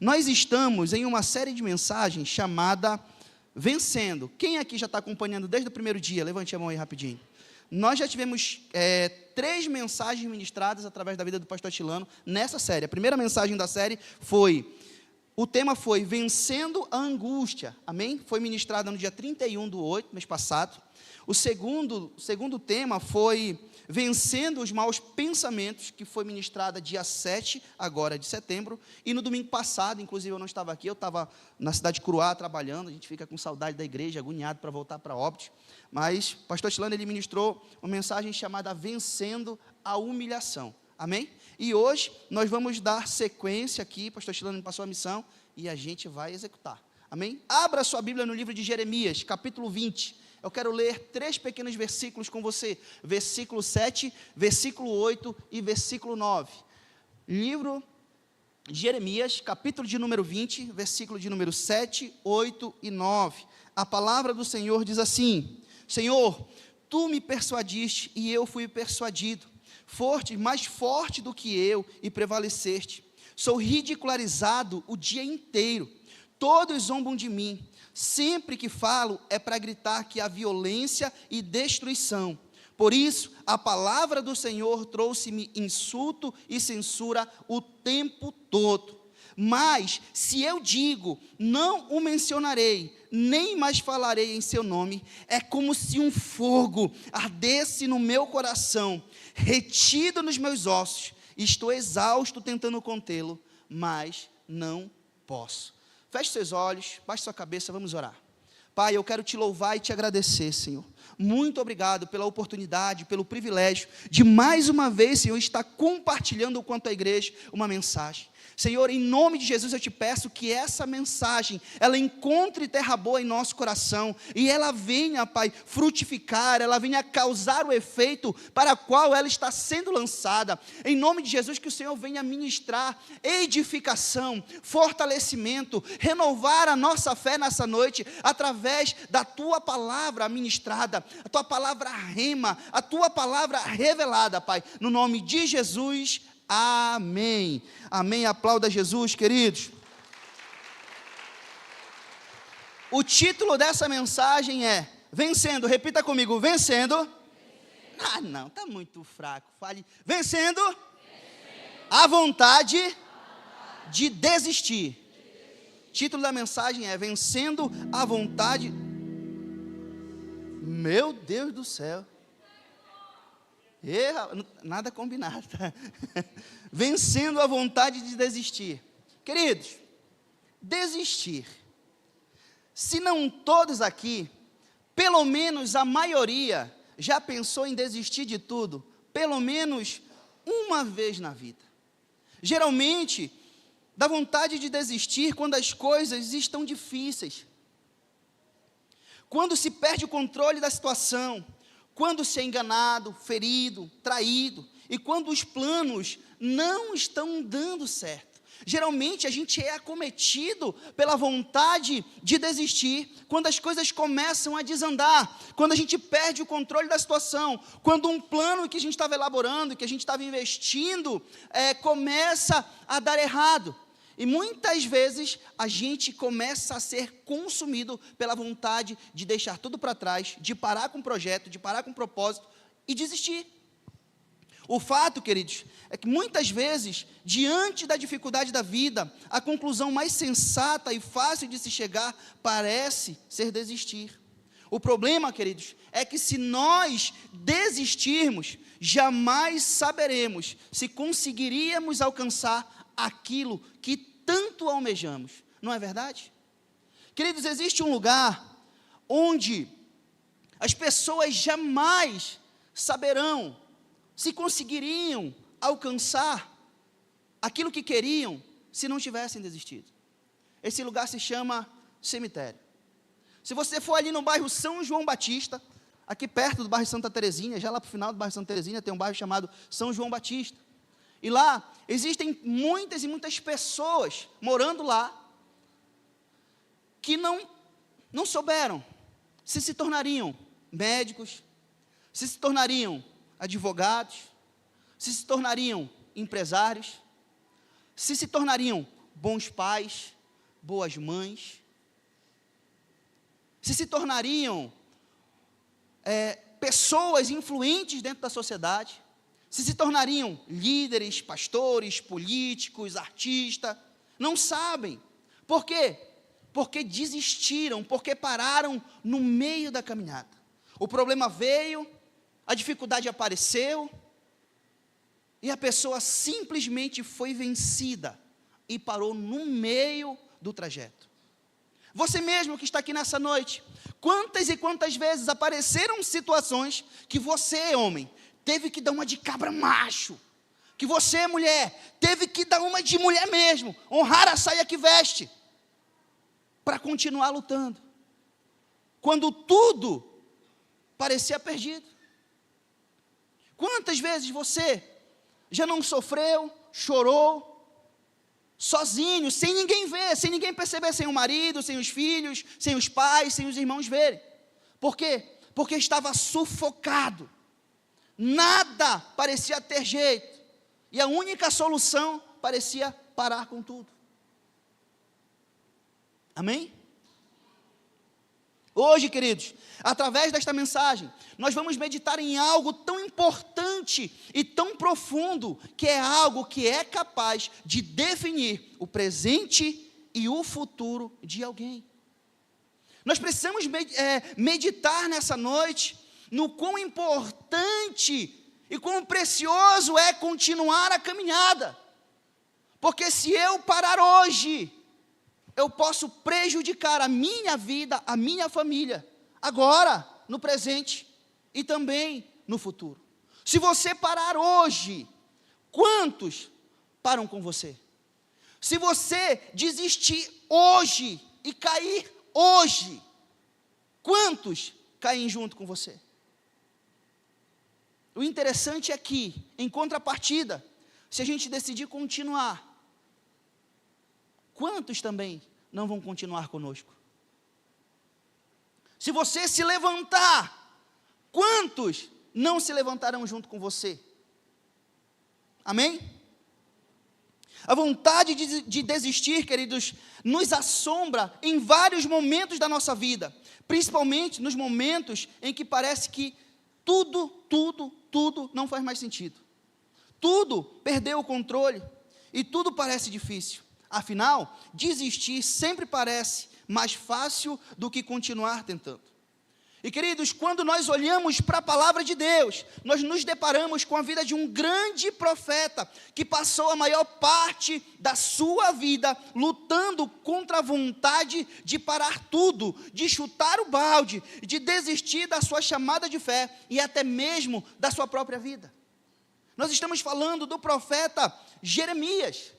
Nós estamos em uma série de mensagens chamada Vencendo. Quem aqui já está acompanhando desde o primeiro dia? Levante a mão aí rapidinho. Nós já tivemos 3 mensagens ministradas através da vida do pastor Atilano nessa série. A primeira mensagem da série o tema foi Vencendo a Angústia, amém? Foi ministrada no dia 31/8, mês passado. O segundo tema foi Vencendo os Maus Pensamentos, que foi ministrada dia 7, agora de setembro. E no domingo passado, inclusive eu não estava aqui, eu estava na cidade de Curuá trabalhando, a gente fica com saudade da igreja, agoniado para voltar para Óbidos. Mas o pastor Atilano, ele ministrou uma mensagem chamada Vencendo a Humilhação, amém? E hoje nós vamos dar sequência aqui, o pastor Atilano me passou a missão, e a gente vai executar, amém? Abra sua Bíblia no livro de Jeremias, capítulo 20, eu quero ler 3 pequenos versículos com você, versículo 7, versículo 8 e versículo 9, livro de Jeremias, capítulo de número 20, versículo de número 7, 8 e 9, a palavra do Senhor diz assim: Senhor, Tu me persuadiste e eu fui persuadido, mais forte do que eu e prevaleceste, sou ridicularizado o dia inteiro, todos zombam de mim, sempre que falo é para gritar que há violência e destruição, por isso a palavra do Senhor trouxe-me insulto e censura o tempo todo, mas se eu digo, não o mencionarei, nem mais falarei em seu nome, é como se um fogo ardesse no meu coração, retido nos meus ossos, estou exausto tentando contê-lo, mas não posso. Feche seus olhos, baixe sua cabeça, vamos orar. Pai, eu quero te louvar e te agradecer, Senhor. Muito obrigado pela oportunidade, pelo privilégio de mais uma vez, Senhor, estar compartilhando com a tua igreja uma mensagem. Senhor, em nome de Jesus eu te peço que essa mensagem, ela encontre terra boa em nosso coração, e ela venha, Pai, frutificar, ela venha causar o efeito para o qual ela está sendo lançada, em nome de Jesus, que o Senhor venha ministrar edificação, fortalecimento, renovar a nossa fé nessa noite, através da Tua palavra ministrada, a Tua palavra rema, a Tua palavra revelada, Pai, no nome de Jesus, amém, amém, aplauda Jesus, queridos. O título dessa mensagem é Vencendo, repita comigo, Vencendo. Ah não, está muito fraco, fale, Vencendo a vontade de desistir. Título da mensagem é Vencendo a vontade, meu Deus do céu. Nada combinado, tá? Vencendo a vontade de desistir. Queridos, desistir. Se não todos aqui, pelo menos a maioria já pensou em desistir de tudo, pelo menos uma vez na vida. Geralmente, dá vontade de desistir quando as coisas estão difíceis, quando se perde o controle da situação, quando se é enganado, ferido, traído, e quando os planos não estão dando certo. Geralmente a gente é acometido pela vontade de desistir, quando as coisas começam a desandar, quando a gente perde o controle da situação, quando um plano que a gente estava elaborando, que a gente estava investindo, começa a dar errado. E muitas vezes a gente começa a ser consumido pela vontade de deixar tudo para trás, de parar com o projeto, de parar com o propósito e desistir. O fato, queridos, é que muitas vezes, diante da dificuldade da vida, a conclusão mais sensata e fácil de se chegar parece ser desistir. O problema, queridos, é que se nós desistirmos, jamais saberemos se conseguiríamos alcançar aquilo que tanto almejamos, não é verdade? Queridos, existe um lugar onde as pessoas jamais saberão se conseguiriam alcançar aquilo que queriam se não tivessem desistido. Esse lugar se chama cemitério. Se você for ali no bairro São João Batista, aqui perto do bairro Santa Terezinha, já lá para o final do bairro Santa Terezinha, tem um bairro chamado São João Batista. E lá existem muitas e muitas pessoas morando lá que não souberam se tornariam médicos, se tornariam advogados, se tornariam empresários, se tornariam bons pais, boas mães? Se tornariam pessoas influentes dentro da sociedade? Se tornariam líderes, pastores, políticos, artistas? Não sabem. Por quê? Porque desistiram, porque pararam no meio da caminhada. O problema veio, a dificuldade apareceu, e a pessoa simplesmente foi vencida e parou no meio do trajeto. Você mesmo que está aqui nessa noite, quantas e quantas vezes apareceram situações que você, homem, teve que dar uma de cabra macho, que você, mulher, teve que dar uma de mulher mesmo, honrar a saia que veste, para continuar lutando, quando tudo parecia perdido. Quantas vezes você já não sofreu, chorou, sozinho, sem ninguém ver, sem ninguém perceber, sem o marido, sem os filhos, sem os pais, sem os irmãos verem? Por quê? Porque estava sufocado, nada parecia ter jeito, e a única solução parecia parar com tudo. Amém? Hoje, queridos, através desta mensagem, nós vamos meditar em algo tão importante e tão profundo, que é algo que é capaz de definir o presente e o futuro de alguém. Nós precisamos meditar nessa noite no quão importante e quão precioso é continuar a caminhada, porque se eu parar hoje, eu posso prejudicar a minha vida, a minha família, agora, no presente e também no futuro. Se você parar hoje, quantos param com você? Se você desistir hoje e cair hoje, quantos caem junto com você? O interessante é que, em contrapartida, se a gente decidir continuar, quantos também não vão continuar conosco? Se você se levantar, quantos não se levantarão junto com você? Amém? A vontade de desistir, queridos, nos assombra em vários momentos da nossa vida, principalmente nos momentos em que parece que tudo não faz mais sentido. Tudo perdeu o controle e tudo parece difícil. Afinal, desistir sempre parece mais fácil do que continuar tentando. E, queridos, quando nós olhamos para a palavra de Deus, nós nos deparamos com a vida de um grande profeta, que passou a maior parte da sua vida lutando contra a vontade de parar tudo, de chutar o balde, de desistir da sua chamada de fé e até mesmo da sua própria vida. Nós estamos falando do profeta Jeremias.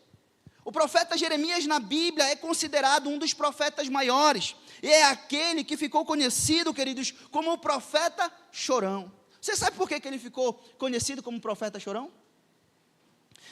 O profeta Jeremias na Bíblia é considerado um dos profetas maiores, e é aquele que ficou conhecido, queridos, como o profeta chorão. Você sabe por que ele ficou conhecido como profeta chorão?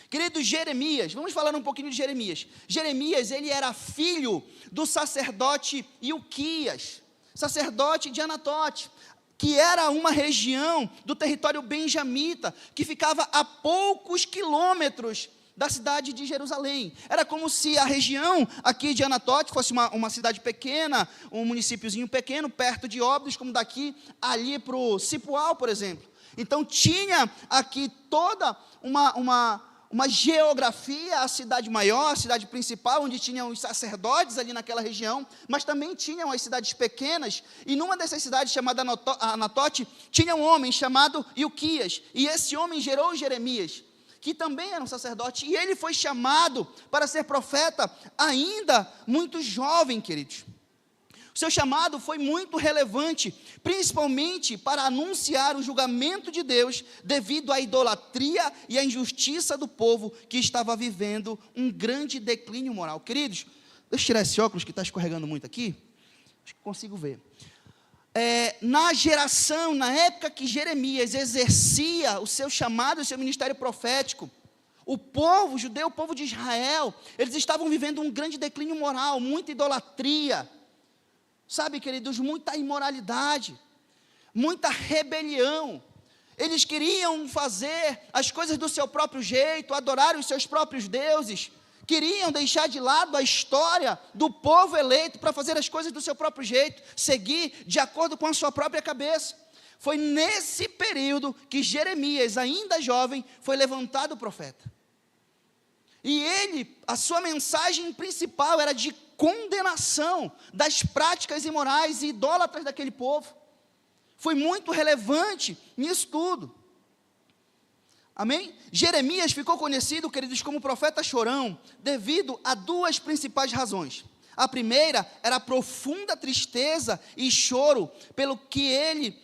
Queridos, Jeremias, vamos falar um pouquinho de Jeremias. Jeremias, ele era filho do sacerdote Ilquias, sacerdote de Anatote, que era uma região do território benjamita, que ficava a poucos quilômetros da cidade de Jerusalém. Era como se a região aqui de Anatote fosse uma cidade pequena, um municípiozinho pequeno, perto de Óbidos, como daqui, ali para o Cipoal, por exemplo. Então, tinha aqui toda uma geografia, a cidade maior, a cidade principal, onde tinham os sacerdotes ali naquela região, mas também tinham as cidades pequenas, e numa dessas cidades, chamada Anatote, tinha um homem chamado Ilquias, e esse homem gerou Jeremias, que também era um sacerdote, e ele foi chamado para ser profeta ainda muito jovem, queridos. O seu chamado foi muito relevante, principalmente para anunciar o julgamento de Deus devido à idolatria e à injustiça do povo que estava vivendo um grande declínio moral. Queridos, deixa eu tirar esse óculos que está escorregando muito aqui, acho que consigo ver. Na geração, na época que Jeremias exercia o seu chamado, o seu ministério profético, o povo judeu, o povo de Israel, eles estavam vivendo um grande declínio moral, muita idolatria, sabe, queridos, muita imoralidade, muita rebelião. Eles queriam fazer as coisas do seu próprio jeito, adorar os seus próprios deuses, queriam deixar de lado a história do povo eleito para fazer as coisas do seu próprio jeito, seguir de acordo com a sua própria cabeça. Foi nesse período que Jeremias, ainda jovem, foi levantado profeta. E a sua mensagem principal era de condenação das práticas imorais e idólatras daquele povo. Foi muito relevante nisso tudo. Amém? Jeremias ficou conhecido, queridos, como profeta chorão, devido a duas principais razões. A primeira era a profunda tristeza e choro pelo que ele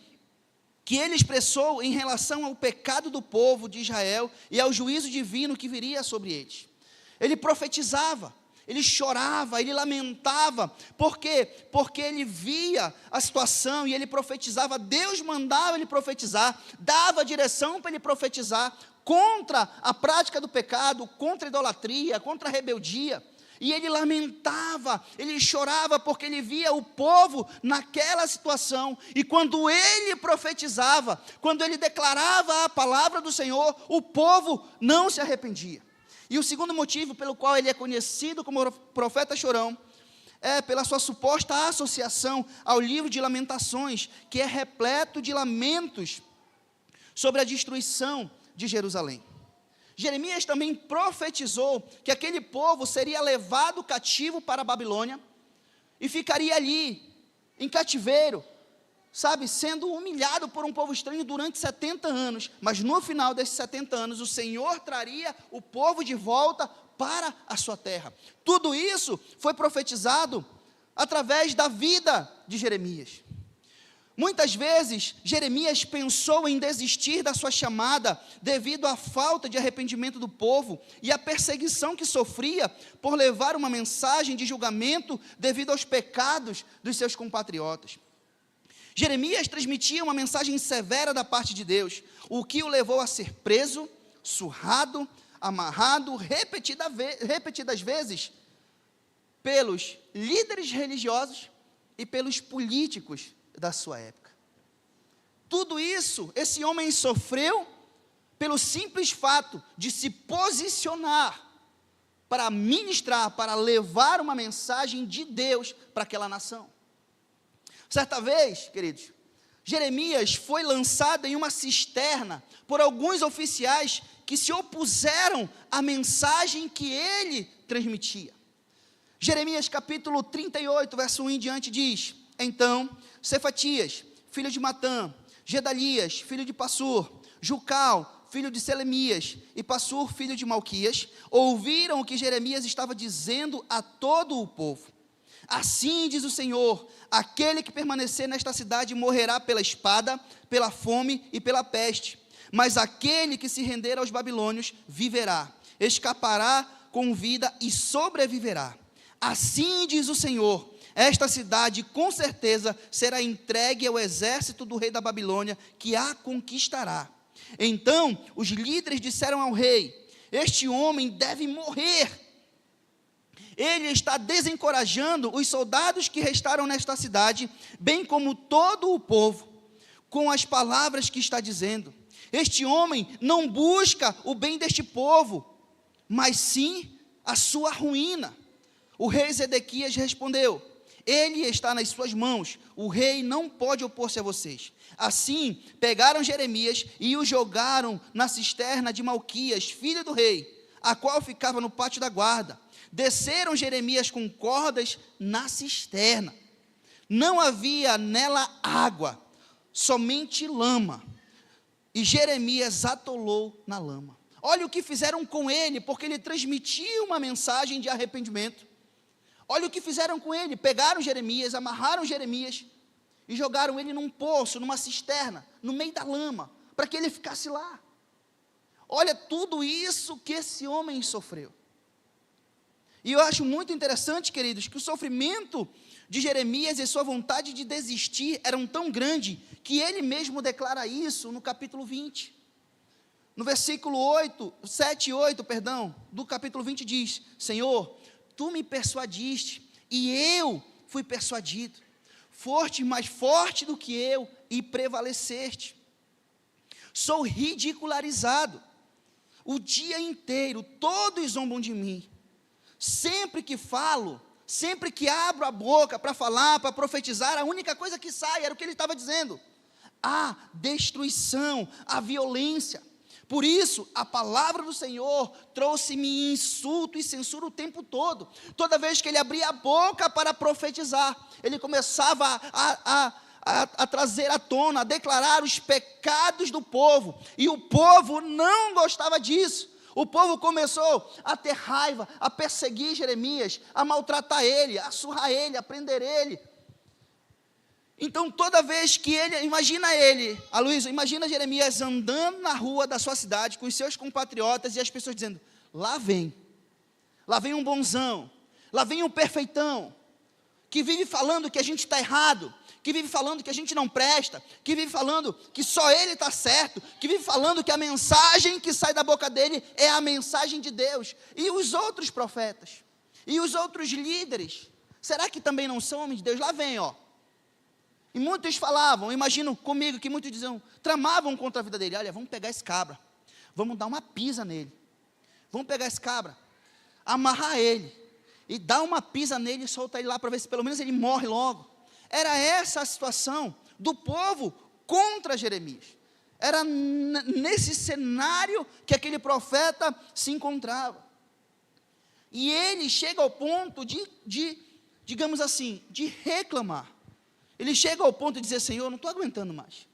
expressou em relação ao pecado do povo de Israel e ao juízo divino que viria sobre eles. Ele profetizava, ele chorava, ele lamentava. Por quê? Porque ele via a situação e ele profetizava. Deus mandava ele profetizar, dava direção para ele profetizar contra a prática do pecado, contra a idolatria, contra a rebeldia. E ele lamentava, ele chorava porque ele via o povo naquela situação. E quando ele profetizava, quando ele declarava a palavra do Senhor, o povo não se arrependia. E o segundo motivo pelo qual ele é conhecido como profeta chorão é pela sua suposta associação ao livro de Lamentações, que é repleto de lamentos sobre a destruição de Jerusalém. Jeremias também profetizou que aquele povo seria levado cativo para a Babilônia e ficaria ali, em cativeiro, sendo humilhado por um povo estranho durante 70 anos, mas no final desses 70 anos, o Senhor traria o povo de volta para a sua terra. Tudo isso foi profetizado através da vida de Jeremias. Muitas vezes, Jeremias pensou em desistir da sua chamada devido à falta de arrependimento do povo e à perseguição que sofria por levar uma mensagem de julgamento devido aos pecados dos seus compatriotas. Jeremias transmitia uma mensagem severa da parte de Deus, o que o levou a ser preso, surrado, amarrado repetidas vezes pelos líderes religiosos e pelos políticos da sua época. Tudo isso, esse homem sofreu pelo simples fato de se posicionar para ministrar, para levar uma mensagem de Deus para aquela nação. Certa vez, queridos, Jeremias foi lançado em uma cisterna por alguns oficiais que se opuseram à mensagem que ele transmitia. Jeremias capítulo 38, verso 1 em diante diz: Então, Cefatias, filho de Matã, Gedalias, filho de Passur, Jucal, filho de Selemias, e Passur, filho de Malquias, ouviram o que Jeremias estava dizendo a todo o povo. Assim diz o Senhor: aquele que permanecer nesta cidade morrerá pela espada, pela fome e pela peste, mas aquele que se render aos babilônios viverá, escapará com vida e sobreviverá. Assim diz o Senhor: esta cidade com certeza será entregue ao exército do rei da Babilônia, que a conquistará. Então os líderes disseram ao rei: este homem deve morrer. Ele está desencorajando os soldados que restaram nesta cidade, bem como todo o povo, com as palavras que está dizendo. Este homem não busca o bem deste povo, mas sim a sua ruína. O rei Zedequias respondeu: ele está nas suas mãos, o rei não pode opor-se a vocês. Assim, pegaram Jeremias e o jogaram na cisterna de Malquias, filho do rei, a qual ficava no pátio da guarda. Desceram Jeremias com cordas na cisterna. Não havia nela água, somente lama. E Jeremias atolou na lama. Olha o que fizeram com ele, porque ele transmitia uma mensagem de arrependimento. Olha o que fizeram com ele: pegaram Jeremias, amarraram Jeremias e jogaram ele num poço, numa cisterna, no meio da lama, para que ele ficasse lá. Olha tudo isso que esse homem sofreu. E eu acho muito interessante, queridos, que o sofrimento de Jeremias e sua vontade de desistir eram tão grande, que ele mesmo declara isso no capítulo 20. No versículo 7 e 8, do capítulo 20 diz: Senhor, tu me persuadiste, e eu fui persuadido. Foste mais forte do que eu, e prevaleceste. Sou ridicularizado. O dia inteiro, todos zombam de mim. Sempre que falo, sempre que abro a boca para falar, para profetizar, a única coisa que sai era o que ele estava dizendo: a destruição, a violência. Por isso, a palavra do Senhor trouxe-me insulto e censura o tempo todo. Toda vez que ele abria a boca para profetizar, ele começava a trazer à tona, a declarar os pecados do povo. E o povo não gostava disso. O povo começou a ter raiva, a perseguir Jeremias, a maltratar ele, a surrar ele, a prender ele. Então, toda vez que Aloysio, imagina Jeremias andando na rua da sua cidade com os seus compatriotas e as pessoas dizendo: lá vem um bonzão, lá vem um perfeitão, que vive falando que a gente está errado, que vive falando que a gente não presta, que vive falando que só ele está certo, que vive falando que a mensagem que sai da boca dele é a mensagem de Deus. E os outros profetas, e os outros líderes, será que também não são homens de Deus? Lá vem, ó. E muitos falavam, imagino comigo que muitos diziam, tramavam contra a vida dele: olha, vamos pegar esse cabra, vamos dar uma pisa nele, vamos pegar esse cabra, amarrar ele, e dar uma pisa nele e soltar ele lá, para ver se pelo menos ele morre logo. Era essa a situação do povo contra Jeremias. Era nesse cenário que aquele profeta se encontrava. E ele chega ao ponto digamos assim, de reclamar. Ele chega ao ponto de dizer: Senhor, eu não estou aguentando mais.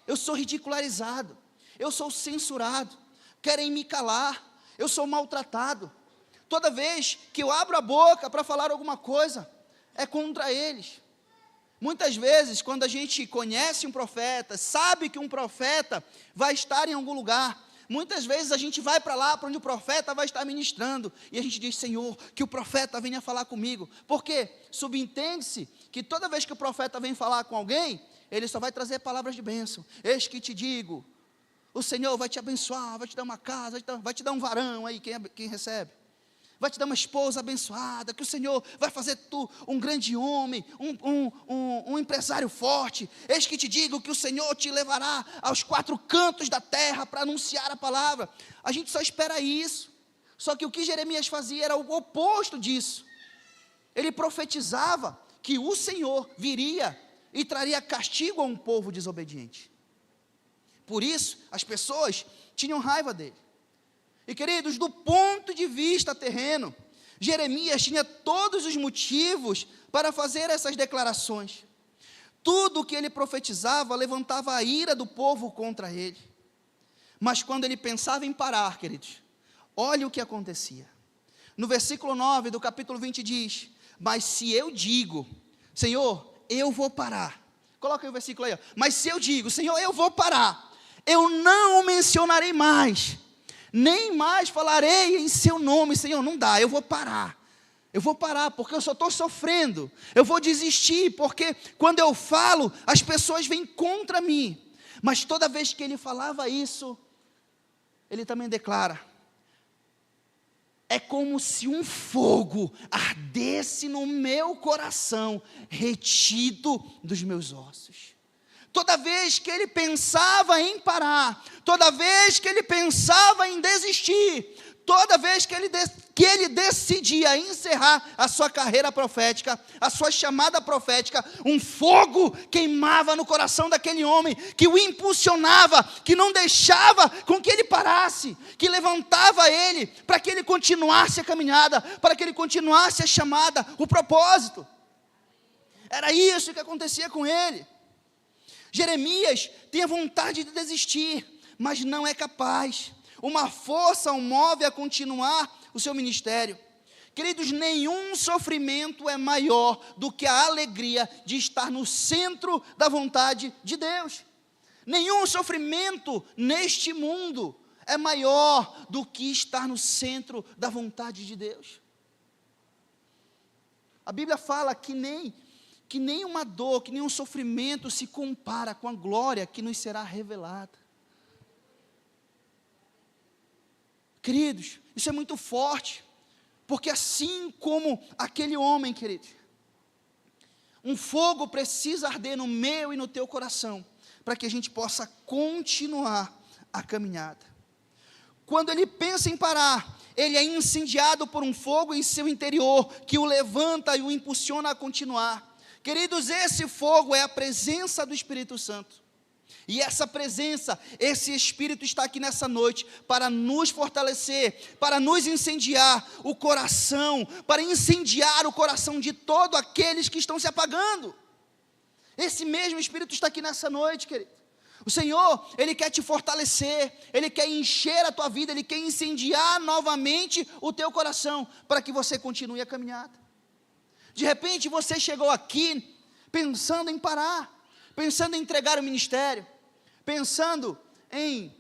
Eu sou ridicularizado, eu sou censurado, querem me calar, eu sou maltratado. Toda vez que eu abro a boca para falar alguma coisa, é contra eles. Muitas vezes, quando a gente conhece um profeta, sabe que um profeta vai estar em algum lugar, muitas vezes a gente vai para lá, para onde o profeta vai estar ministrando, e a gente diz: Senhor, que o profeta venha falar comigo. Porque subentende-se que toda vez que o profeta vem falar com alguém, ele só vai trazer palavras de bênção. Eis que te digo, o Senhor vai te abençoar, vai te dar uma casa, vai te dar um varão aí, quem recebe. Vai te dar uma esposa abençoada, que o Senhor vai fazer tu um grande homem, um empresário forte. Eis que te digo que o Senhor te levará aos 4 cantos da terra para anunciar a palavra. A gente só espera isso. Só que o que Jeremias fazia era o oposto disso. Ele profetizava que o Senhor viria e traria castigo a um povo desobediente. Por isso, as pessoas tinham raiva dele. E queridos, do ponto de vista terreno, Jeremias tinha todos os motivos para fazer essas declarações. Tudo o que ele profetizava levantava a ira do povo contra ele. Mas quando ele pensava em parar, queridos, olha o que acontecia. No versículo 9 do capítulo 20 diz: mas se eu digo, Senhor, eu vou parar. Coloca aí o versículo aí, ó. Mas se eu digo, Senhor, eu vou parar, eu não o mencionarei mais, nem mais falarei em seu nome. Senhor, não dá, eu vou parar, porque eu só estou sofrendo, eu vou desistir, porque quando eu falo, as pessoas vêm contra mim. Mas toda vez que ele falava isso, ele também declara: é como se um fogo ardesse no meu coração, retido dos meus ossos. Toda vez que ele pensava em parar, toda vez que ele pensava em desistir, toda vez que ele decidia encerrar a sua carreira profética, a sua chamada profética, um fogo queimava no coração daquele homem, que o impulsionava, que não deixava com que ele parasse, que levantava ele, para que ele continuasse a caminhada, para que ele continuasse a chamada, o propósito. Era isso que acontecia com ele. Jeremias tinha vontade de desistir, mas não é capaz. Uma força o move a continuar o seu ministério. Queridos, nenhum sofrimento é maior do que a alegria de estar no centro da vontade de Deus. Nenhum sofrimento neste mundo é maior do que estar no centro da vontade de Deus. A Bíblia fala que nem uma dor, que nem um sofrimento se compara com a glória que nos será revelada. Queridos, isso é muito forte, porque assim como aquele homem, queridos, um fogo precisa arder no meu e no teu coração, para que a gente possa continuar a caminhada. quando ele pensa em parar, ele é incendiado por um fogo em seu interior, que o levanta e o impulsiona a continuar. Queridos, esse fogo é a presença do Espírito Santo. E essa presença, esse Espírito está aqui nessa noite para nos fortalecer, para nos incendiar o coração, para incendiar o coração de todos aqueles que estão se apagando. Esse mesmo Espírito está aqui nessa noite, querido. O Senhor, Ele quer te fortalecer, Ele quer encher a tua vida, Ele quer incendiar novamente o teu coração, para que você continue a caminhada. De repente você chegou aqui pensando em parar, pensando em entregar o ministério, pensando em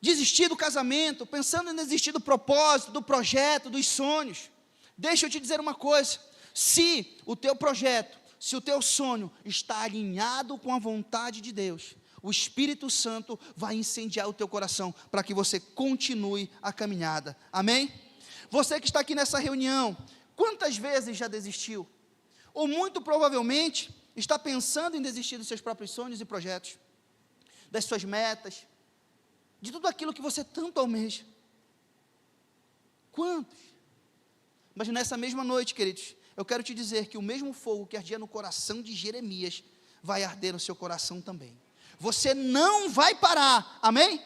desistir do casamento, pensando em desistir do propósito, do projeto, dos sonhos. Deixa eu te dizer uma coisa: se o teu projeto, se o teu sonho está alinhado com a vontade de Deus, o Espírito Santo vai incendiar o teu coração para que você continue a caminhada. Amém? Você que está aqui nessa reunião, quantas vezes já desistiu? Ou muito provavelmente está pensando em desistir dos seus próprios sonhos e projetos, das suas metas, de tudo aquilo que você tanto almeja. Quantos? Mas nessa mesma noite, queridos, eu quero te dizer que o mesmo fogo que ardia no coração de Jeremias vai arder no seu coração também. Você não vai parar, amém?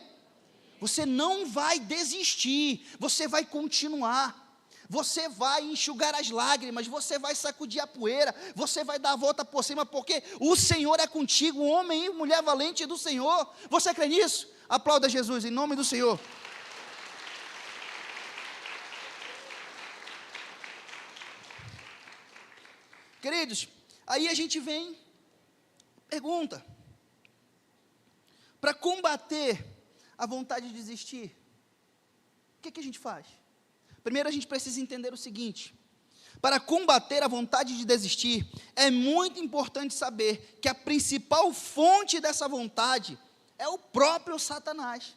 Você não vai desistir, você vai continuar. Você vai enxugar as lágrimas, você vai sacudir a poeira, você vai dar a volta por cima, porque o Senhor é contigo, homem e mulher valente do Senhor. Você crê nisso? Aplauda Jesus em nome do Senhor. Queridos, aí a gente vem, pergunta, para combater a vontade de desistir, o que a gente faz? Primeiro a gente precisa entender o seguinte: para combater a vontade de desistir, é muito importante saber que a principal fonte dessa vontade é o próprio Satanás,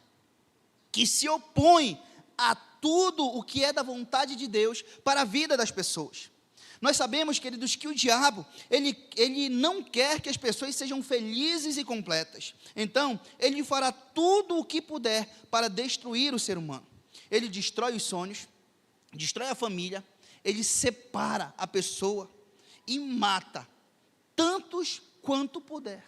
que se opõe a tudo o que é da vontade de Deus para a vida das pessoas. Nós sabemos, queridos, que o diabo, ele não quer que as pessoas sejam felizes e completas. Então, ele fará tudo o que puder para destruir o ser humano. Ele destrói os sonhos, destrói a família, ele separa a pessoa e mata tantos quanto puder.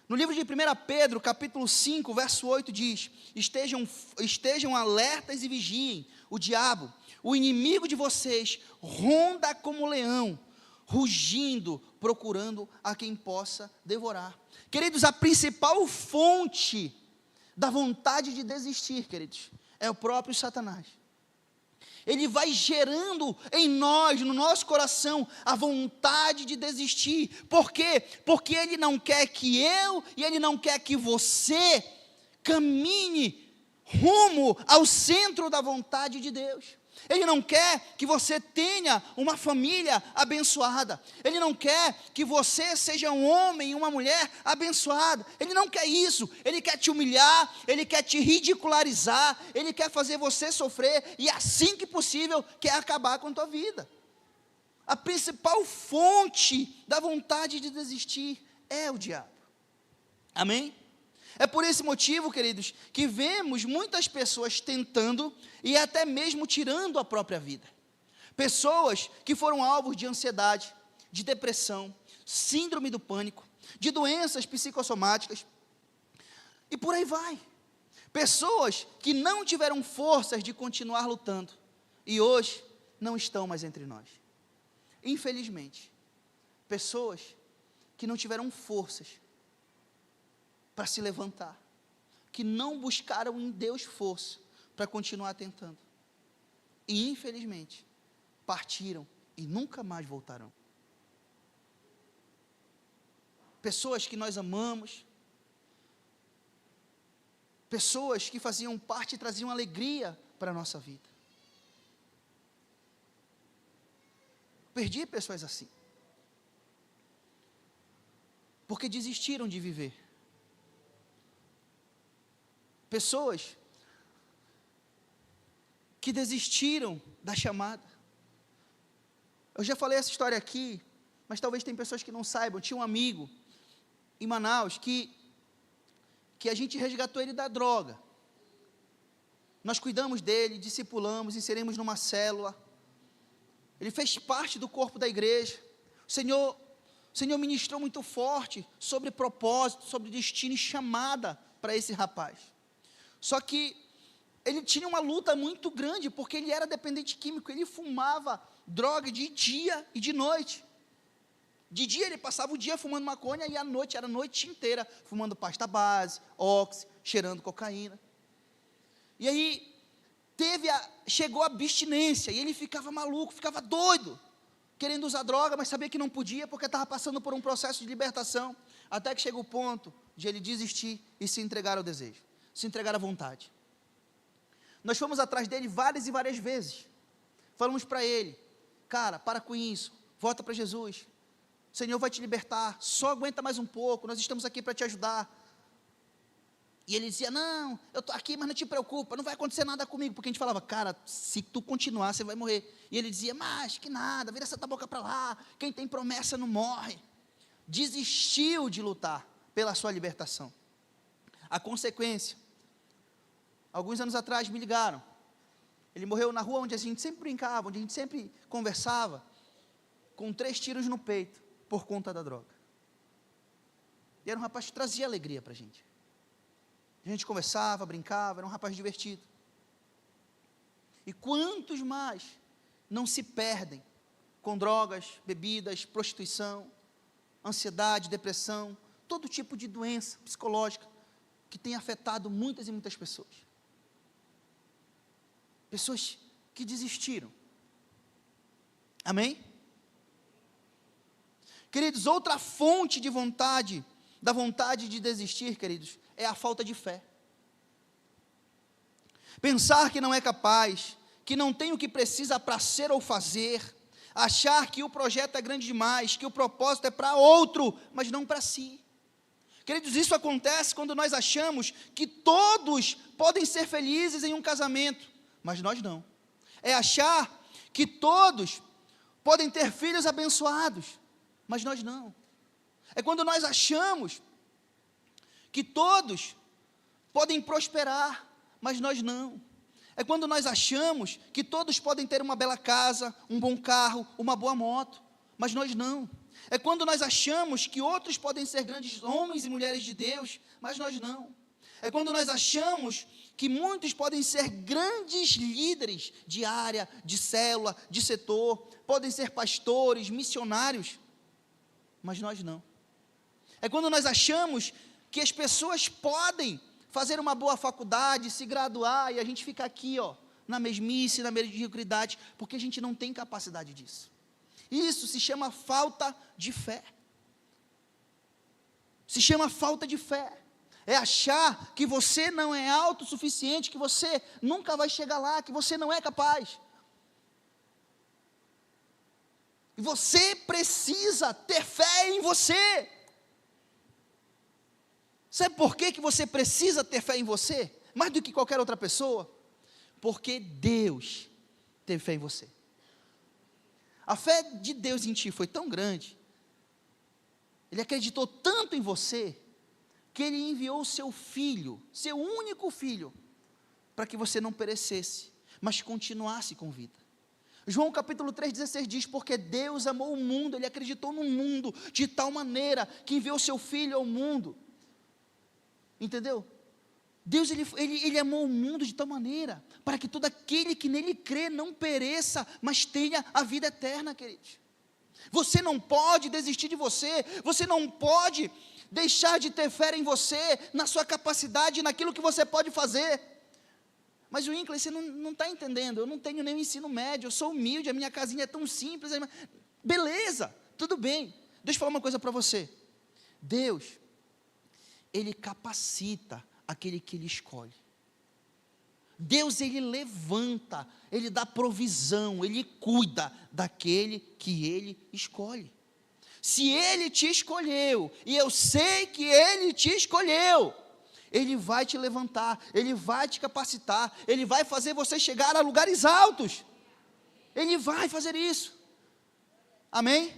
No livro de 1 Pedro, capítulo 5, verso 8 diz: estejam alertas e vigiem, o diabo, o inimigo de vocês, ronda como leão, rugindo, procurando a quem possa devorar. Queridos, a principal fonte da vontade de desistir, queridos, é o próprio Satanás. Ele vai gerando em nós, no nosso coração, a vontade de desistir. Por quê? Porque ele não quer que eu e ele não quer que você caminhe rumo ao centro da vontade de Deus. Ele não quer que você tenha uma família abençoada. Ele não quer que você seja um homem e uma mulher abençoada. Ele não quer isso. Ele quer te humilhar, ele quer te ridicularizar, ele quer fazer você sofrer e, assim que possível, quer acabar com a tua vida. A principal fonte da vontade de desistir é o diabo. Amém? É por esse motivo, queridos, que vemos muitas pessoas tentando e até mesmo tirando a própria vida. Pessoas que foram alvos de ansiedade, de depressão, síndrome do pânico, de doenças psicossomáticas e por aí vai. Pessoas que não tiveram forças de continuar lutando e hoje não estão mais entre nós. Infelizmente, pessoas que não tiveram forças para se levantar, que não buscaram em Deus força para continuar tentando, e infelizmente partiram e nunca mais voltarão. Pessoas que nós amamos, pessoas que faziam parte e traziam alegria para a nossa vida. Perdi pessoas assim, porque desistiram de viver. Pessoas que desistiram da chamada. Eu já falei essa história aqui, mas talvez tem pessoas que não saibam. Tinha um amigo em Manaus que a gente resgatou ele da droga. nós cuidamos dele, discipulamos, inserimos numa célula. Ele fez parte do corpo da igreja. O Senhor ministrou muito forte sobre propósito, sobre destino e chamada para esse rapaz. Só que ele tinha uma luta muito grande, porque ele era dependente químico, ele fumava droga de dia e de noite. De dia ele passava o dia fumando maconha, e à noite, era a noite inteira, fumando pasta base, oxi, cheirando cocaína. E aí, chegou a abstinência, e ele ficava maluco, ficava doido, querendo usar droga, mas sabia que não podia, porque estava passando por um processo de libertação, até que chegou o ponto de ele desistir e se entregar ao desejo, se entregar à vontade. Nós fomos atrás dele várias e várias vezes, falamos para ele, cara, para com isso, volta para Jesus, o Senhor vai te libertar, só aguenta mais um pouco, nós estamos aqui para te ajudar. E ele dizia, não, eu estou aqui, mas não te preocupa, não vai acontecer nada comigo, porque a gente falava, cara, se tu continuar, você vai morrer. E ele dizia, mas que nada, vira essa tua boca para lá, quem tem promessa não morre. Desistiu de lutar pela sua libertação. A consequência, alguns anos atrás me ligaram, ele morreu na rua onde a gente sempre brincava, onde a gente sempre conversava, com 3 tiros no peito, por conta da droga. E era um rapaz que trazia alegria para a gente. A gente conversava, brincava, era um rapaz divertido. E quantos mais não se perdem com drogas, bebidas, prostituição, ansiedade, depressão, todo tipo de doença psicológica que tem afetado muitas e muitas pessoas. Pessoas que desistiram. Amém? Queridos, outra fonte de vontade, da vontade de desistir, queridos, é a falta de fé. Pensar que não é capaz, que não tem o que precisa para ser ou fazer, achar que o projeto é grande demais, que o propósito é para outro, mas não para si. Queridos, isso acontece quando nós achamos que todos podem ser felizes em um casamento, mas nós não. É achar que todos podem ter filhos abençoados, mas nós não. É quando nós achamos que todos podem prosperar, mas nós não. É quando nós achamos que todos podem ter uma bela casa, um bom carro, uma boa moto, mas nós não. É quando nós achamos que outros podem ser grandes homens e mulheres de Deus, mas nós não. É quando nós achamos que muitos podem ser grandes líderes de área, de célula, de setor, podem ser pastores, missionários, mas nós não. É quando nós achamos que as pessoas podem fazer uma boa faculdade, se graduar, e a gente fica aqui, na mesmice, na mediocridade, porque a gente não tem capacidade disso. Isso se chama falta de fé. Se chama falta de fé. É achar que você não é autossuficiente, que você nunca vai chegar lá, que você não é capaz. E você precisa ter fé em você. Sabe por que você precisa ter fé em você? Mais do que qualquer outra pessoa? Porque Deus teve fé em você. A fé de Deus em ti foi tão grande, Ele acreditou tanto em você, que Ele enviou o seu filho, seu único filho, para que você não perecesse, mas continuasse com vida. João capítulo 3,16 diz, porque Deus amou o mundo, Ele acreditou no mundo, de tal maneira, que enviou o seu filho ao mundo. Entendeu? Deus, ele amou o mundo de tal maneira, para que todo aquele que nele crê não pereça, mas tenha a vida eterna, queridos. Você não pode desistir de você, você não pode deixar de ter fé em você, na sua capacidade, naquilo que você pode fazer. Mas o Inclay, você não está entendendo, eu não tenho nem o ensino médio, eu sou humilde, a minha casinha é tão simples. Beleza, tudo bem. Deixa eu falar uma coisa para você. Deus, Ele capacita aquele que Ele escolhe. Deus, Ele levanta, Ele dá provisão, Ele cuida daquele que Ele escolhe. Se Ele te escolheu, e eu sei que Ele te escolheu, Ele vai te levantar, Ele vai te capacitar, Ele vai fazer você chegar a lugares altos. Ele vai fazer isso. Amém?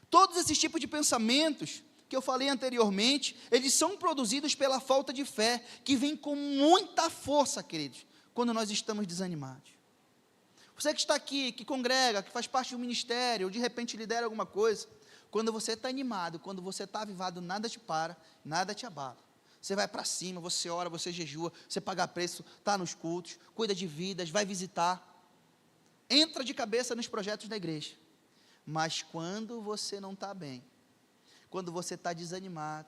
Todos esses tipos de pensamentos que eu falei anteriormente, eles são produzidos pela falta de fé, que vem com muita força, queridos, quando nós estamos desanimados. Você que está aqui, que congrega, que faz parte do ministério, ou de repente lidera alguma coisa, quando você está animado, quando você está avivado, nada te para, nada te abala. Você vai para cima, você ora, você jejua, você paga preço, está nos cultos, cuida de vidas, vai visitar, entra de cabeça nos projetos da igreja. Mas quando você não está bem, quando você está desanimado,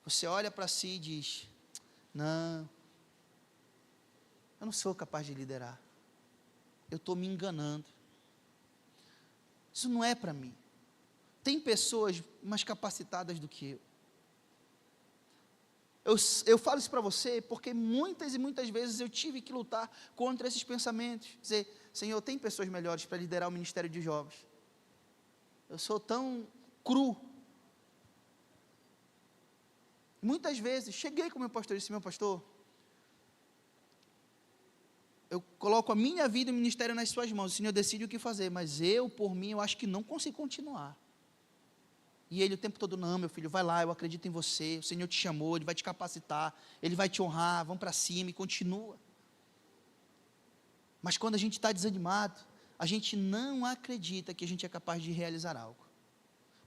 você olha para si e diz: não, eu não sou capaz de liderar, eu estou me enganando, isso não é para mim. Tem pessoas mais capacitadas do que eu. Eu falo isso para você porque muitas e muitas vezes eu tive que lutar contra esses pensamentos. Dizer: Senhor, tem pessoas melhores para liderar o ministério de jovens. Eu sou tão cru. Muitas vezes, cheguei com o meu pastor e disse: meu pastor, eu coloco a minha vida e o ministério nas suas mãos, o Senhor decide o que fazer, mas eu, por mim, eu acho que não consigo continuar. E ele o tempo todo: não, meu filho, vai lá, eu acredito em você, o Senhor te chamou, Ele vai te capacitar, Ele vai te honrar, vamos para cima e continua. Mas quando a gente está desanimado, a gente não acredita que a gente é capaz de realizar algo.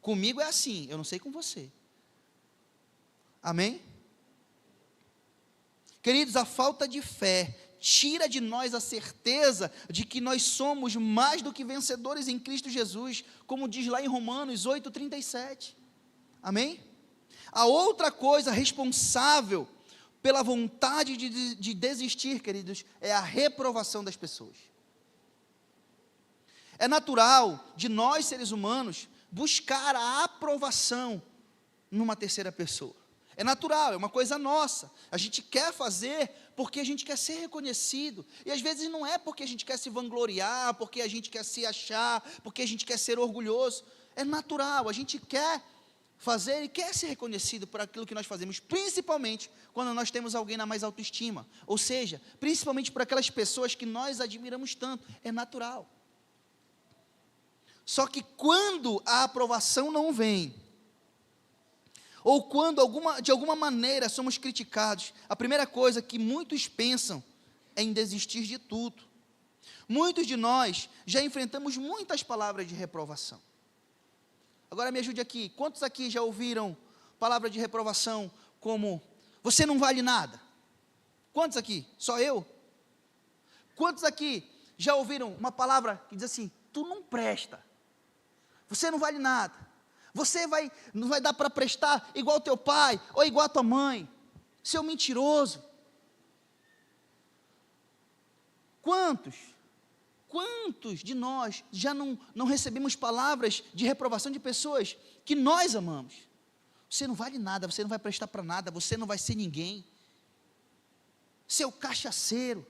Comigo é assim, eu não sei com você. Amém? Queridos, a falta de fé tira de nós a certeza de que nós somos mais do que vencedores em Cristo Jesus, como diz lá em Romanos 8,37. Amém? A outra coisa responsável pela vontade de desistir, queridos, é a reprovação das pessoas. É natural de nós, seres humanos, buscar a aprovação numa terceira pessoa. É natural, é uma coisa nossa. A gente quer fazer porque a gente quer ser reconhecido. E às vezes não é porque a gente quer se vangloriar, porque a gente quer se achar, porque a gente quer ser orgulhoso. É natural, a gente quer fazer e quer ser reconhecido por aquilo que nós fazemos, principalmente quando nós temos alguém na mais autoestima. Ou seja, principalmente por aquelas pessoas que nós admiramos tanto. É natural. Só que quando a aprovação não vem, ou quando de alguma maneira somos criticados, a primeira coisa que muitos pensam é em desistir de tudo. Muitos de nós já enfrentamos muitas palavras de reprovação. Agora me ajude aqui, quantos aqui já ouviram palavra de reprovação como: você não vale nada? Quantos aqui? Só eu? Quantos aqui já ouviram uma palavra que diz assim: tu não presta, você não vale nada, não vai dar para prestar igual teu pai, ou igual a tua mãe, seu mentiroso? Quantos de nós já não recebemos palavras de reprovação de pessoas que nós amamos? Você não vale nada, você não vai prestar para nada, você não vai ser ninguém, seu cachaceiro,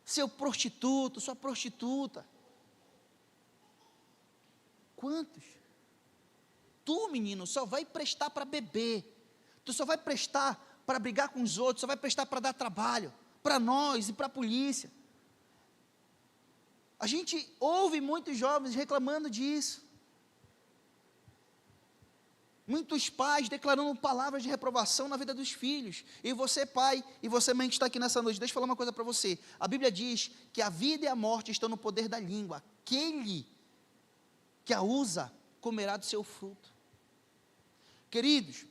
seu prostituto, sua prostituta. Quantos? Tu, menino, só vai prestar para beber, tu só vai prestar para brigar com os outros, só vai prestar para dar trabalho, para nós e para a polícia. A gente ouve muitos jovens reclamando disso, muitos pais declarando palavras de reprovação na vida dos filhos. E você, pai, e você, mãe, que está aqui nessa noite, deixa eu falar uma coisa para você. A Bíblia diz que a vida e a morte estão no poder da língua. Aquele que a usa comerá do seu fruto. Queridos,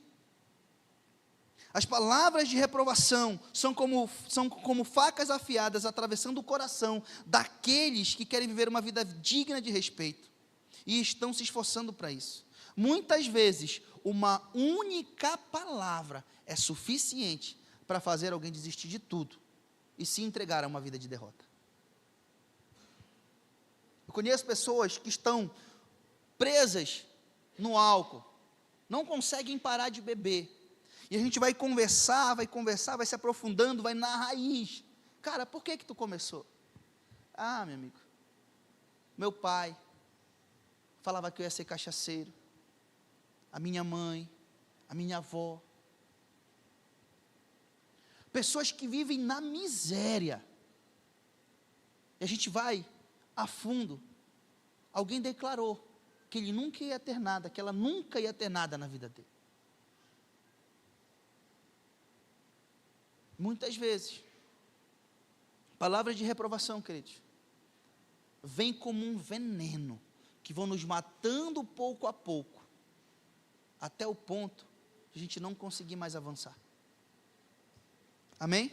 as palavras de reprovação são como facas afiadas atravessando o coração daqueles que querem viver uma vida digna de respeito e estão se esforçando para isso. Muitas vezes, uma única palavra é suficiente para fazer alguém desistir de tudo e se entregar a uma vida de derrota. Eu conheço pessoas que estão presas no álcool, não conseguem parar de beber. E a gente vai conversar, vai se aprofundando, vai na raiz. Cara, por que tu começou? Ah, meu amigo, meu pai falava que eu ia ser cachaceiro, a minha mãe, a minha avó. Pessoas que vivem na miséria. E a gente vai a fundo. Alguém declarou: que ele nunca ia ter nada, que ela nunca ia ter nada na vida dele. Muitas vezes, palavras de reprovação, queridos, vem como um veneno, que vão nos matando pouco a pouco, até o ponto de a gente não conseguir mais avançar. Amém?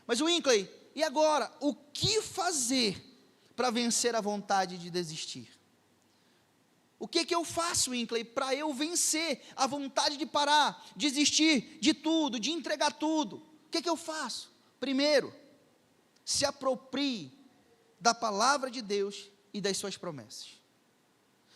Mas Winkley, e agora? O que fazer para vencer a vontade de desistir? O que eu faço, Winkley, para eu vencer a vontade de parar, desistir de tudo, de entregar tudo? O que eu faço? Primeiro, se aproprie da palavra de Deus e das suas promessas.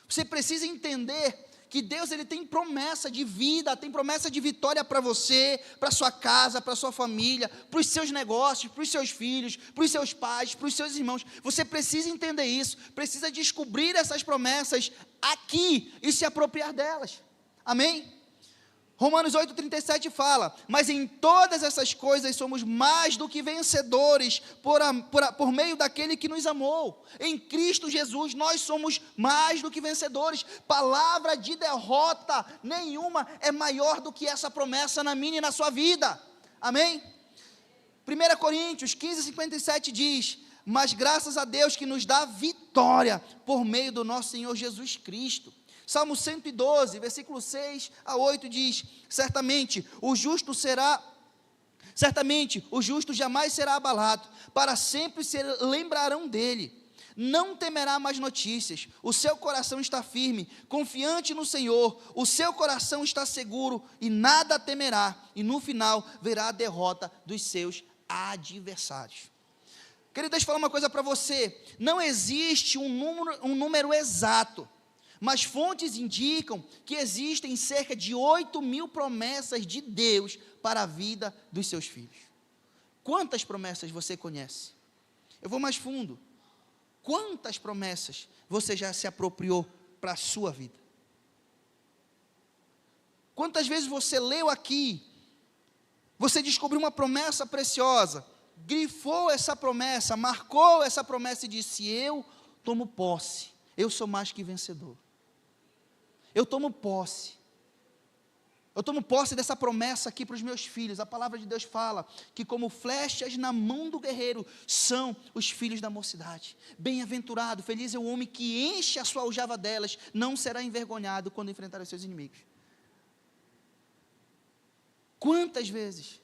Você precisa entender que Deus, ele tem promessa de vida, tem promessa de vitória para você, para sua casa, para sua família, para os seus negócios, para os seus filhos, para os seus pais, para os seus irmãos. Você precisa entender isso, precisa descobrir essas promessas aqui e se apropriar delas. Amém? Romanos 8,37 fala: mas em todas essas coisas somos mais do que vencedores por meio daquele que nos amou. Em Cristo Jesus nós somos mais do que vencedores. Palavra de derrota nenhuma é maior do que essa promessa na minha e na sua vida. Amém? 1 Coríntios 15,57 diz: mas graças a Deus que nos dá vitória por meio do nosso Senhor Jesus Cristo. Salmo 112, versículo 6 a 8 diz: certamente o justo jamais será abalado, para sempre se lembrarão dele. Não temerá mais notícias, o seu coração está firme, confiante no Senhor, o seu coração está seguro e nada temerá, e no final verá a derrota dos seus adversários. Querido, deixa eu falar uma coisa para você: não existe um número exato, mas fontes indicam que existem cerca de 8.000 promessas de Deus para a vida dos seus filhos. Quantas promessas você conhece? Eu vou mais fundo. Quantas promessas você já se apropriou para a sua vida? Quantas vezes você leu aqui, você descobriu uma promessa preciosa, grifou essa promessa, marcou essa promessa e disse: eu tomo posse, eu sou mais que vencedor. Eu tomo posse dessa promessa aqui para os meus filhos. A palavra de Deus fala que como flechas na mão do guerreiro são os filhos da mocidade. Bem-aventurado, feliz é o homem que enche a sua aljava delas, não será envergonhado quando enfrentar os seus inimigos. Quantas vezes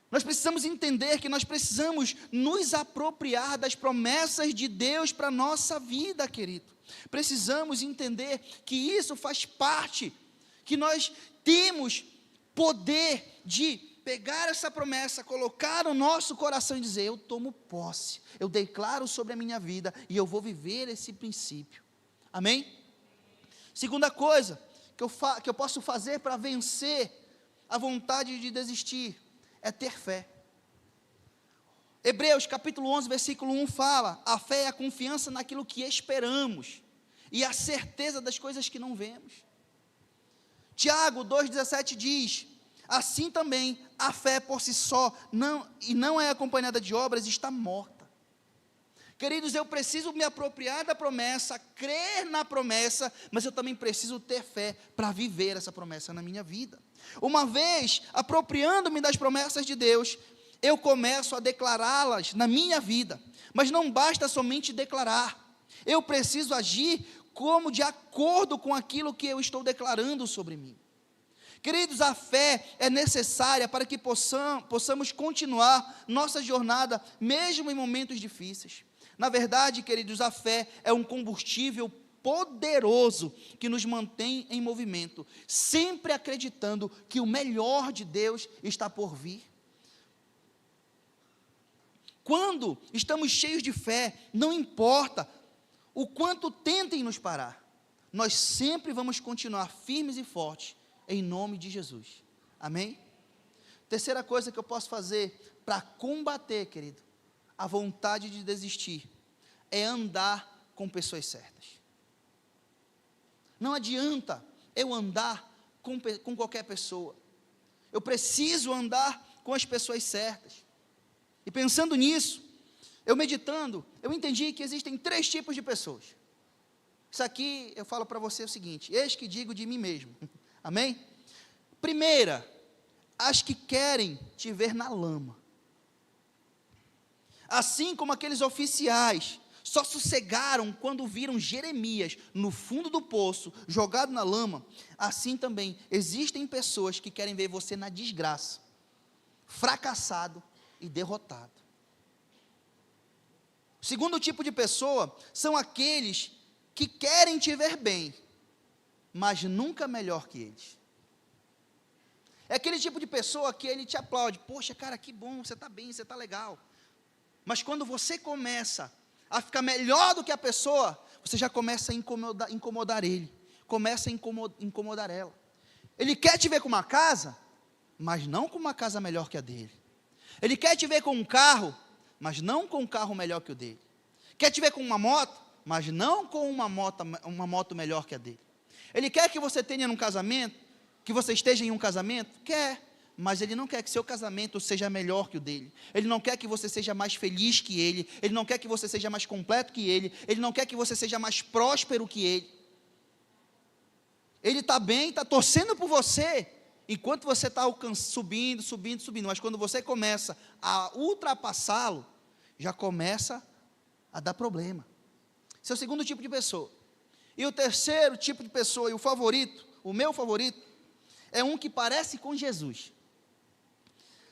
nós precisamos entender que nós precisamos nos apropriar das promessas de Deus para a nossa vida, querido. Precisamos entender que isso faz parte, que nós temos poder de pegar essa promessa, colocar no nosso coração e dizer: eu tomo posse, eu declaro sobre a minha vida e eu vou viver esse princípio. Amém? Segunda coisa que eu posso fazer para vencer a vontade de desistir é ter fé. Hebreus capítulo 11, versículo 1 fala: a fé é a confiança naquilo que esperamos e a certeza das coisas que não vemos. Tiago 2,17 diz: assim também a fé por si só não é acompanhada de obras, está morta. Queridos, eu preciso me apropriar da promessa, crer na promessa, mas eu também preciso ter fé para viver essa promessa na minha vida. Uma vez apropriando-me das promessas de Deus, eu começo a declará-las na minha vida, mas não basta somente declarar, eu preciso agir como de acordo com aquilo que eu estou declarando sobre mim. Queridos, a fé é necessária para que possamos continuar nossa jornada, mesmo em momentos difíceis. Na verdade, queridos, a fé é um combustível poderoso que nos mantém em movimento, sempre acreditando que o melhor de Deus está por vir. Quando estamos cheios de fé, não importa o quanto tentem nos parar, nós sempre vamos continuar firmes e fortes, em nome de Jesus. Amém? Terceira coisa que eu posso fazer para combater, querido, a vontade de desistir, é andar com pessoas certas. Não adianta eu andar com qualquer pessoa, eu preciso andar com as pessoas certas. E pensando nisso, eu meditando, eu entendi que existem 3 tipos de pessoas. Isso aqui eu falo para você o seguinte: eis que digo de mim mesmo. Amém? Primeira, as que querem te ver na lama. Assim como aqueles oficiais só sossegaram quando viram Jeremias no fundo do poço, jogado na lama, assim também existem pessoas que querem ver você na desgraça, fracassado e derrotado. O segundo tipo de pessoa são aqueles que querem te ver bem, mas nunca melhor que eles. É aquele tipo de pessoa que ele te aplaude: poxa, cara, que bom, você está bem, você está legal. Mas quando você começa a ficar melhor do que a pessoa, você já começa a incomodar ele, começa a incomodar ela. Ele quer te ver com uma casa, mas não com uma casa melhor que a dele. Ele quer te ver com um carro, mas não com um carro melhor que o dele. Quer te ver com uma moto, mas não com uma moto melhor que a dele. Ele quer que você tenha um casamento, que você esteja em um casamento? Quer, mas ele não quer que seu casamento seja melhor que o dele. Ele não quer que você seja mais feliz que ele. Ele não quer que você seja mais completo que ele. Ele não quer que você seja mais próspero que ele. Ele está bem, está torcendo por você, enquanto você está subindo, mas quando você começa a ultrapassá-lo, já começa a dar problema. Esse é o segundo tipo de pessoa. E o terceiro tipo de pessoa, e o meu favorito, é um que parece com Jesus.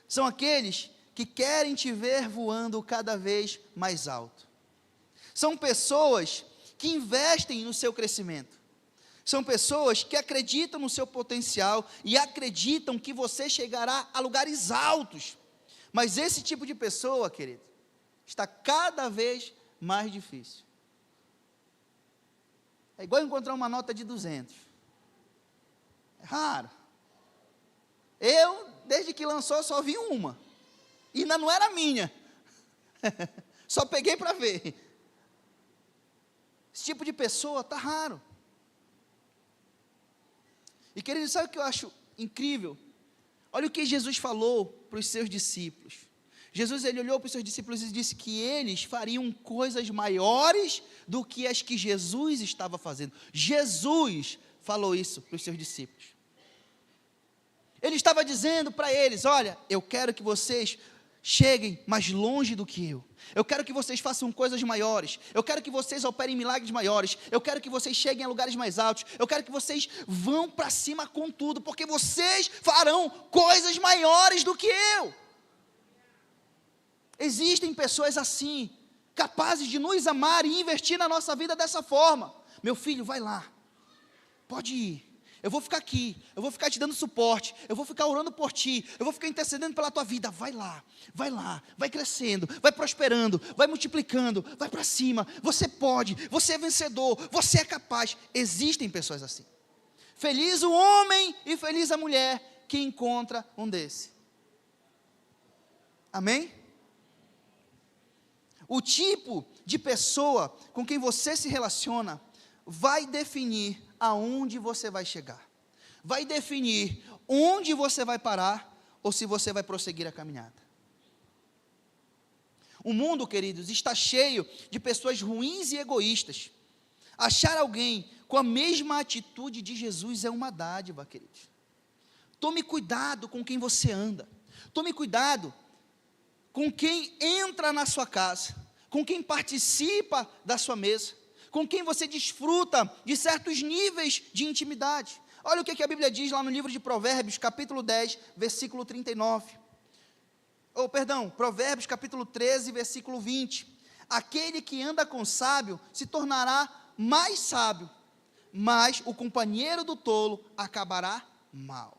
São aqueles que querem te ver voando cada vez mais alto. São pessoas que investem no seu crescimento. São pessoas que acreditam no seu potencial e acreditam que você chegará a lugares altos. Mas esse tipo de pessoa, querido, está cada vez mais difícil. É igual encontrar uma nota de 200. É raro. Eu, desde que lançou, só vi uma. E ainda não era minha. Só peguei para ver. Esse tipo de pessoa está raro. E querido, sabe o que eu acho incrível? Olha o que Jesus falou para os seus discípulos. Jesus, ele olhou para os seus discípulos e disse que eles fariam coisas maiores do que as que Jesus estava fazendo. Jesus falou isso para os seus discípulos. Ele estava dizendo para eles: olha, eu quero que vocês cheguem mais longe do que eu. Eu quero que vocês façam coisas maiores. Eu quero que vocês operem milagres maiores. Eu quero que vocês cheguem a lugares mais altos. Eu quero que vocês vão para cima com tudo, porque vocês farão coisas maiores do que eu. Existem pessoas assim, capazes de nos amar e investir na nossa vida dessa forma. Meu filho, vai lá, pode ir. Eu vou ficar aqui, eu vou ficar te dando suporte, eu vou ficar orando por ti, eu vou ficar intercedendo pela tua vida. Vai lá, vai crescendo, vai prosperando, vai multiplicando, vai para cima. Você pode, você é vencedor, você é capaz. Existem pessoas assim. Feliz o homem e feliz a mulher que encontra um desse. Amém? O tipo de pessoa com quem você se relaciona vai definir aonde você vai chegar. Vai definir onde você vai parar ou se você vai prosseguir a caminhada. O mundo, queridos, está cheio de pessoas ruins e egoístas. Achar alguém com a mesma atitude de Jesus é uma dádiva, queridos. Tome cuidado com quem você anda. Tome cuidado com quem entra na sua casa, com quem participa da sua mesa, com quem você desfruta de certos níveis de intimidade. Olha o que a Bíblia diz lá no livro de Provérbios, capítulo 10, versículo 39. Provérbios, capítulo 13, versículo 20. Aquele que anda com sábio se tornará mais sábio, mas o companheiro do tolo acabará mal.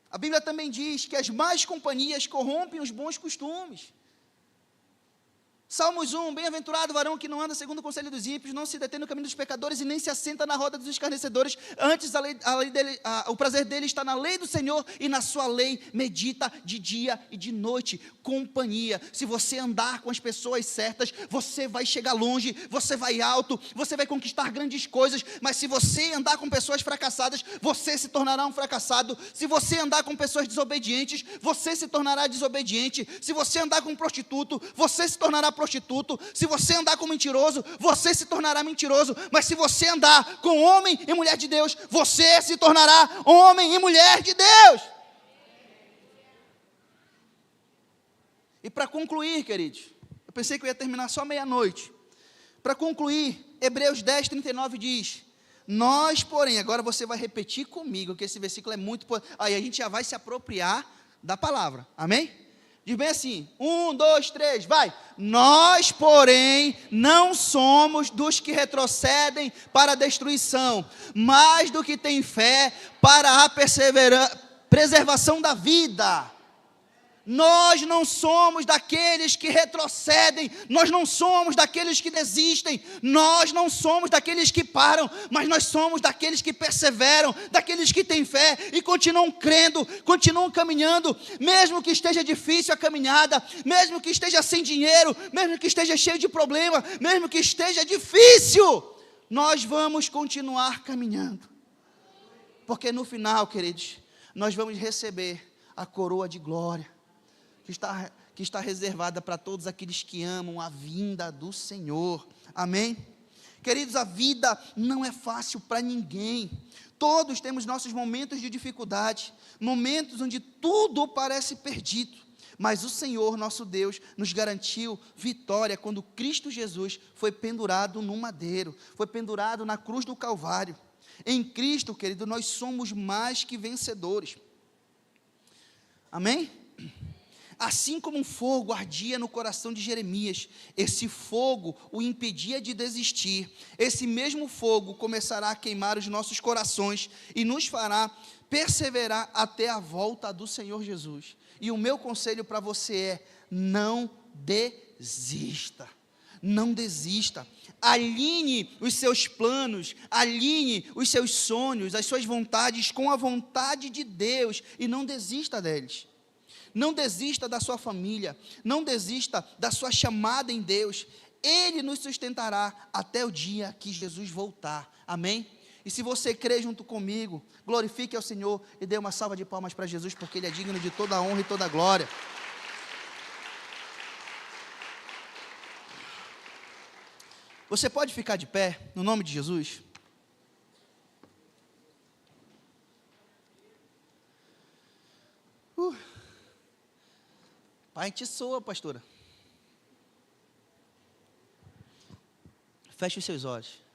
A Bíblia também diz que as más companhias corrompem os bons costumes. Salmos 1, bem-aventurado o varão que não anda segundo o conselho dos ímpios, não se detém no caminho dos pecadores e nem se assenta na roda dos escarnecedores. Antes o prazer dele está na lei do Senhor e na sua lei medita de dia e de noite. Companhia, se você andar com as pessoas certas, você vai chegar longe, você vai alto, você vai conquistar grandes coisas. Mas se você andar com pessoas fracassadas, você se tornará um fracassado. Se você andar com pessoas desobedientes, você se tornará desobediente. Se você andar com um prostituto, você se tornará prostituto, se você andar com mentiroso, você se tornará mentiroso. Mas se você andar com homem e mulher de Deus, você se tornará homem e mulher de Deus. E para concluir, queridos, eu pensei que eu ia terminar só meia-noite. Para concluir, Hebreus 10, 39 diz: nós, porém, agora você vai repetir comigo, que esse versículo é muito... Aí a gente já vai se apropriar da palavra, amém? Diz bem assim, 1, 2, 3, vai. Nós, porém, não somos dos que retrocedem para a destruição, mas do que tem fé para a preservação da vida. Nós não somos daqueles que retrocedem, nós não somos daqueles que desistem, nós não somos daqueles que param, mas nós somos daqueles que perseveram, daqueles que têm fé e continuam crendo, continuam caminhando, mesmo que esteja difícil a caminhada, mesmo que esteja sem dinheiro, mesmo que esteja cheio de problema, mesmo que esteja difícil, nós vamos continuar caminhando, porque no final, queridos, nós vamos receber a coroa de glória, que está reservada para todos aqueles que amam a vinda do Senhor, amém? Queridos, a vida não é fácil para ninguém, todos temos nossos momentos de dificuldade, momentos onde tudo parece perdido, mas o Senhor, nosso Deus, nos garantiu vitória quando Cristo Jesus foi pendurado no madeiro, foi pendurado na cruz do Calvário. Em Cristo, querido, nós somos mais que vencedores, amém? Assim como um fogo ardia no coração de Jeremias, esse fogo o impedia de desistir, esse mesmo fogo começará a queimar os nossos corações e nos fará perseverar até a volta do Senhor Jesus. E o meu conselho para você é: não desista, não desista, alinhe os seus planos, alinhe os seus sonhos, as suas vontades com a vontade de Deus e não desista deles. Não desista da sua família, não desista da sua chamada em Deus, Ele nos sustentará até o dia que Jesus voltar, amém? E se você crê junto comigo, glorifique ao Senhor e dê uma salva de palmas para Jesus, porque Ele é digno de toda a honra e toda a glória. Você pode ficar de pé, no nome de Jesus? Pai, te soa, pastora. Feche os seus olhos.